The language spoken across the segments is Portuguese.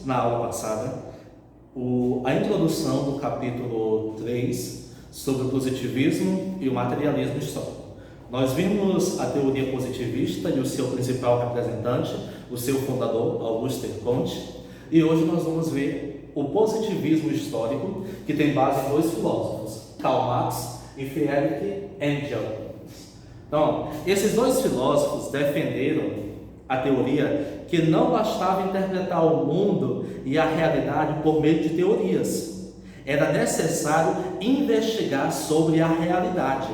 na aula passada a introdução do capítulo 3 sobre o positivismo e o materialismo histórico. Nós vimos a teoria positivista e o seu principal representante, o seu fundador, Auguste Comte, e hoje nós vamos ver o positivismo histórico, que tem base em dois filósofos, Karl Marx e Friedrich Engels. Então, esses dois filósofos defenderam a teoria que não bastava interpretar o mundo e a realidade por meio de teorias. Era necessário investigar sobre a realidade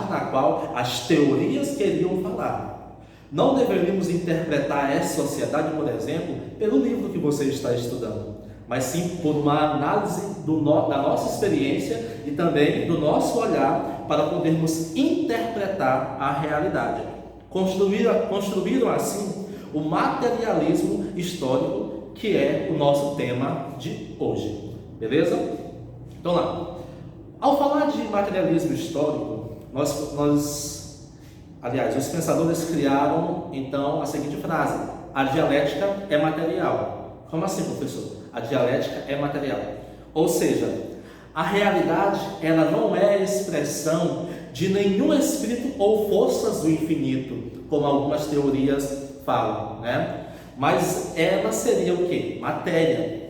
na qual as teorias queriam falar. Não deveríamos interpretar essa sociedade, por exemplo, pelo livro que você está estudando, mas sim por uma análise da nossa experiência e também do nosso olhar para podermos interpretar a realidade. Construíram assim o materialismo histórico, que é o nosso tema de hoje. Beleza? Então lá. Ao falar de materialismo histórico, os pensadores criaram então a seguinte frase: a dialética é material. Como assim, professor? A dialética é material. Ou seja, a realidade ela não é expressão de nenhum espírito ou forças do infinito, como algumas teorias falam, né? Mas ela seria o quê? Matéria.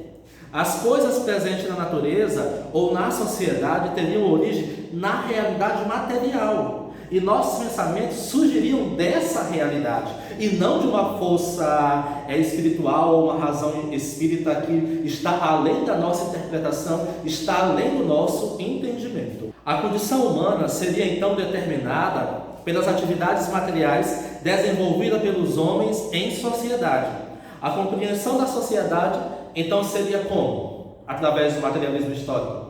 As coisas presentes na natureza ou na sociedade teriam origem na realidade material. E nossos pensamentos surgiriam dessa realidade e não de uma força espiritual ou uma razão espírita que está além da nossa interpretação, está além do nosso entendimento. A condição humana seria então determinada pelas atividades materiais desenvolvidas pelos homens em sociedade. A compreensão da sociedade então seria como? Através do materialismo histórico,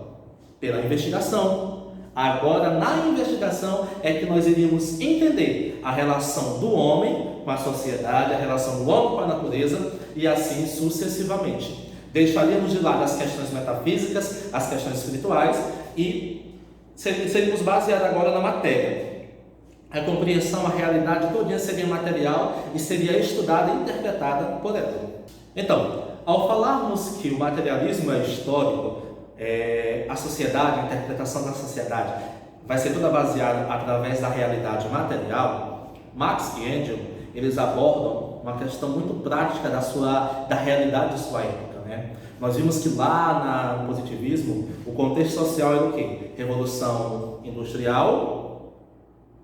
pela investigação. Agora, na investigação é que nós iríamos entender a relação do homem com a sociedade, a relação do homem com a natureza e assim sucessivamente. Deixaríamos de lado as questões metafísicas, as questões espirituais e seríamos baseados agora na matéria. A compreensão, a realidade todinha seria material e seria estudada e interpretada por ela. Então, ao falarmos que o materialismo é histórico, a sociedade, a interpretação da sociedade vai ser toda baseada através da realidade material, Marx e Engels, eles abordam uma questão muito prática da realidade de sua época, né? Nós vimos que lá no positivismo, o contexto social era o quê? Revolução Industrial,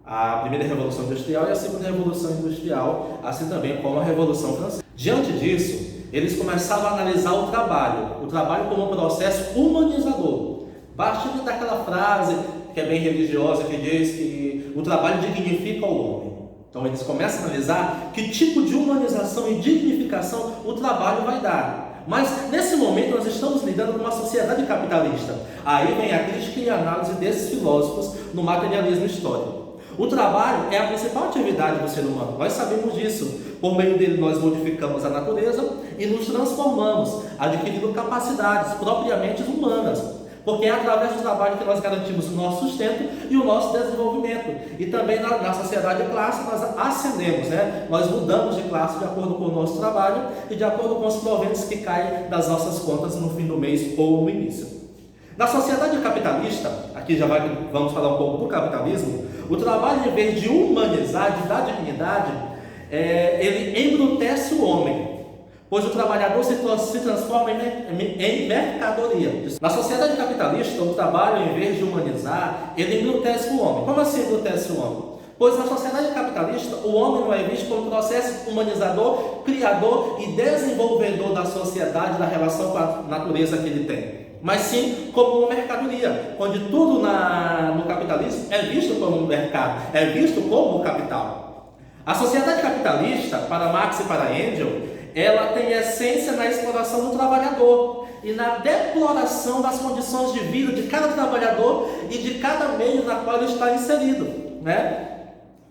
a primeira Revolução Industrial e a segunda Revolução Industrial, assim também como a Revolução Francesa. Diante disso, eles começaram a analisar o trabalho como um processo humanizador, partindo daquela frase que é bem religiosa, que diz que o trabalho dignifica o homem. Então eles começam a analisar que tipo de humanização e dignificação o trabalho vai dar. Mas nesse momento nós estamos lidando com uma sociedade capitalista. Aí vem a crítica e a análise desses filósofos no materialismo histórico. O trabalho é a principal atividade do ser humano, nós sabemos disso. Por meio dele nós modificamos a natureza e nos transformamos, adquirindo capacidades propriamente humanas, porque é através do trabalho que nós garantimos o nosso sustento e o nosso desenvolvimento. E também na sociedade de classe nós ascendemos, né? Nós mudamos de classe de acordo com o nosso trabalho e de acordo com os proventos que caem das nossas contas no fim do mês ou no início. Na sociedade capitalista, aqui vamos falar um pouco do capitalismo, o trabalho, em vez de humanizar, de dar dignidade, ele embrutece o homem, pois o trabalhador se transforma em mercadoria. Na sociedade capitalista, o trabalho, em vez de humanizar, ele embrutece o homem. Como assim embrutece o homem? Pois na sociedade capitalista, o homem não é visto como processo humanizador, criador e desenvolvedor da sociedade, da relação com a natureza que ele tem, mas sim como uma mercadoria, onde tudo no capitalismo é visto como um mercado, é visto como capital. A sociedade capitalista, para Marx e para Engels, ela tem essência na exploração do trabalhador e na deploração das condições de vida de cada trabalhador e de cada meio na qual ele está inserido, né?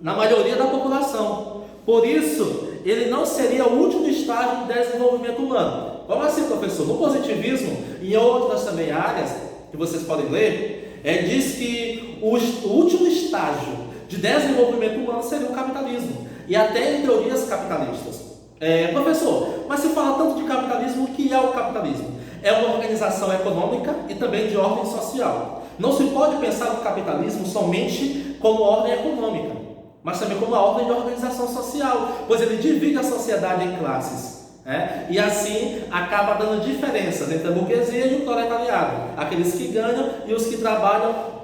Na maioria da população. Por isso, ele não seria o último estágio do desenvolvimento humano. Como assim, professor? No positivismo e em outras também áreas que vocês podem ler, diz que o último estágio de desenvolvimento humano seria o capitalismo, e até em teorias capitalistas. Professor, mas se fala tanto de capitalismo, o que é o capitalismo? É uma organização econômica e também de ordem social. Não se pode pensar no capitalismo somente como ordem econômica, mas também como uma ordem de organização social, pois ele divide a sociedade em classes. E assim acaba dando diferenças entre a burguesia e o proletariado, aqueles que ganham e os que trabalham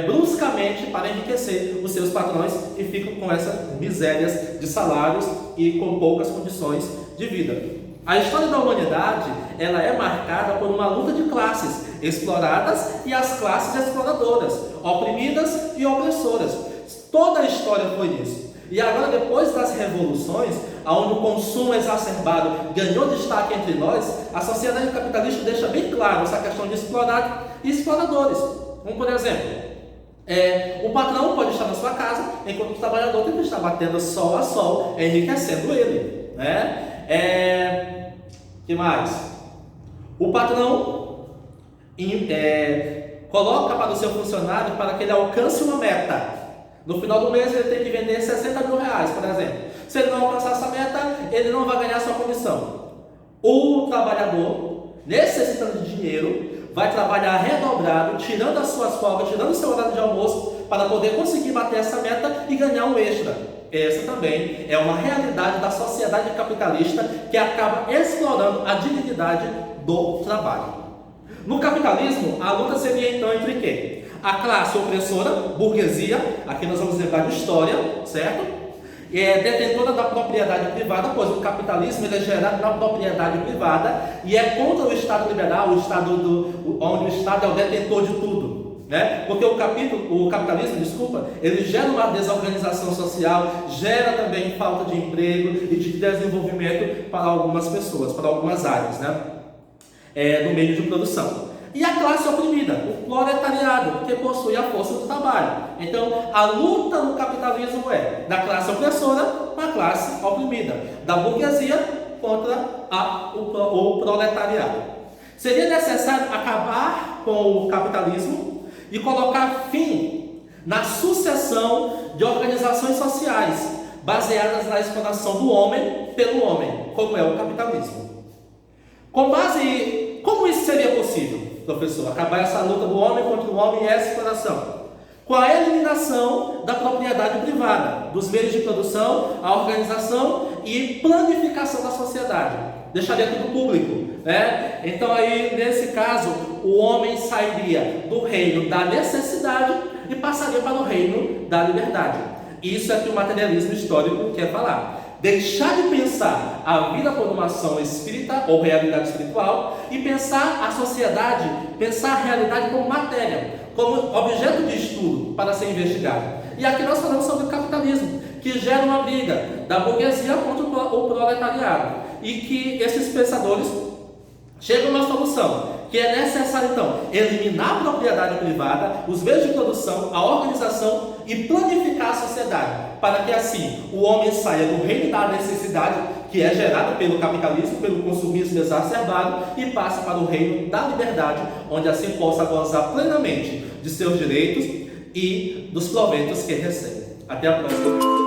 bruscamente para enriquecer os seus patrões e ficam com essas misérias de salários e com poucas condições de vida. A história da humanidade, ela é marcada por uma luta de classes exploradas e as classes exploradoras, oprimidas e opressoras. Toda a história foi isso. E agora, depois das revoluções, onde o consumo exacerbado ganhou destaque entre nós, a sociedade capitalista deixa bem claro essa questão de explorados e exploradores. Como, por exemplo, o patrão pode estar na sua casa, enquanto o trabalhador tem que estar batendo sol a sol, enriquecendo ele. Que mais? O patrão coloca para o seu funcionário para que ele alcance uma meta. No final do mês ele tem que vender 60 mil reais, por exemplo. Se ele não alcançar essa meta, ele não vai ganhar sua comissão. O trabalhador, necessitando de dinheiro, vai trabalhar redobrado, tirando as suas folgas, tirando o seu horário de almoço, para poder conseguir bater essa meta e ganhar um extra. Essa também é uma realidade da sociedade capitalista que acaba explorando a dignidade do trabalho. No capitalismo, a luta seria então entre quem? A classe opressora, burguesia, aqui nós vamos lembrar de história, certo? Detentora da propriedade privada, pois o capitalismo ele é gerado na propriedade privada e é contra o Estado liberal, o Estado onde o Estado é o detentor de tudo. Porque o capitalismo, ele gera uma desorganização social, gera também falta de emprego e de desenvolvimento para algumas pessoas, para algumas áreas, no meio de produção. E a classe oprimida, o proletariado, que possui a força do trabalho. Então, a luta no capitalismo é da classe opressora com a classe oprimida, da burguesia contra o proletariado. Seria necessário acabar com o capitalismo e colocar fim na sucessão de organizações sociais baseadas na exploração do homem pelo homem, como é o capitalismo. Como isso seria possível, professor? Acabar essa luta do homem contra o homem e essa exploração? Com a eliminação da propriedade privada, dos meios de produção, a organização e planificação da sociedade. Deixaria tudo público, Então aí, nesse caso, o homem sairia do reino da necessidade e passaria para o reino da liberdade. Isso é que o materialismo histórico quer falar. Deixar de pensar a vida por uma ação espírita ou realidade espiritual e pensar a sociedade, pensar a realidade como matéria, como objeto de estudo para ser investigado. E aqui nós falamos sobre o capitalismo, que gera uma briga da burguesia contra o proletariado. E que esses pensadores chegam a uma solução, que é necessário então eliminar a propriedade privada, os meios de produção, a organização e planificar a sociedade, para que assim o homem saia do reino da necessidade, que é gerado pelo capitalismo, pelo consumismo exacerbado, e passe para o reino da liberdade, onde assim possa gozar plenamente de seus direitos e dos proventos que recebe. Até a próxima.